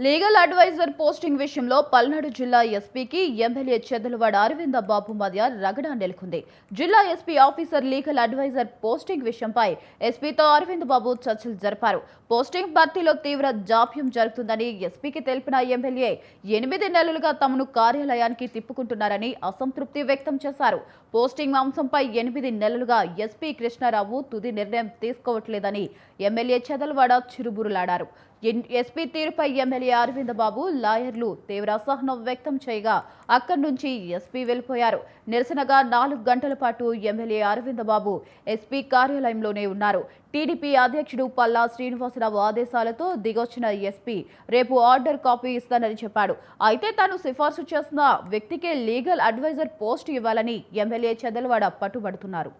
Legal adviser posting విషయంలో పల్నాడు జిల్లా ఎస్పీకి ఎమ్మెల్యే చెదలవాడ అరవింద బాబు మధ్య రగడ నెలకొంది. జిల్లా SP officer legal adviser posting విషయంపై ఎస్పీతో అరవింద బాబు చర్చలు జరిపారు. పోస్టింగ్ భర్తీలో తీవ్ర జాప్యం జరుగుతుందని ఎస్పీకి తెలిపిన ఎమ్మెల్యే 8 నెలలుగా తమను కార్యాలయానికి తిప్పుకుంటున్నారని అసంతృప్తి వ్యక్తం చేశారు. పోస్టింగ్ అంశంపై 8 నెలలుగా ఎస్పీ కృష్ణారావు తుది నిర్ణయం తీసుకోవట్లేదని ఎమ్మెల్యే చెదలవాడ చిరుబురులాడారు. ఎస్పీ తీరుపై ఎమ్మెల్యే అరవింద బాబు లాయర్లు తీవ్ర అసహనం వ్యక్తం చేయగా అక్కడి నుంచి ఎస్పీ వెళ్లిపోయారు. నిరసనగా 4 గంటల పాటు ఎమ్మెల్యే అరవింద బాబు ఎస్పీ కార్యాలయంలోనే ఉన్నారు. టీడీపీ అధ్యక్షుడు పల్లా శ్రీనివాసరావు ఆదేశాలతో దిగొచ్చిన ఎస్పీ రేపు ఆర్డర్ కాపీ ఇస్తానని చెప్పాడు. అయితే తాను సిఫార్సు చేసిన వ్యక్తికే లీగల్ అడ్వైజర్ పోస్ట్ ఇవ్వాలని ఎమ్మెల్యే చెదలవాడ పట్టుబడుతున్నారు.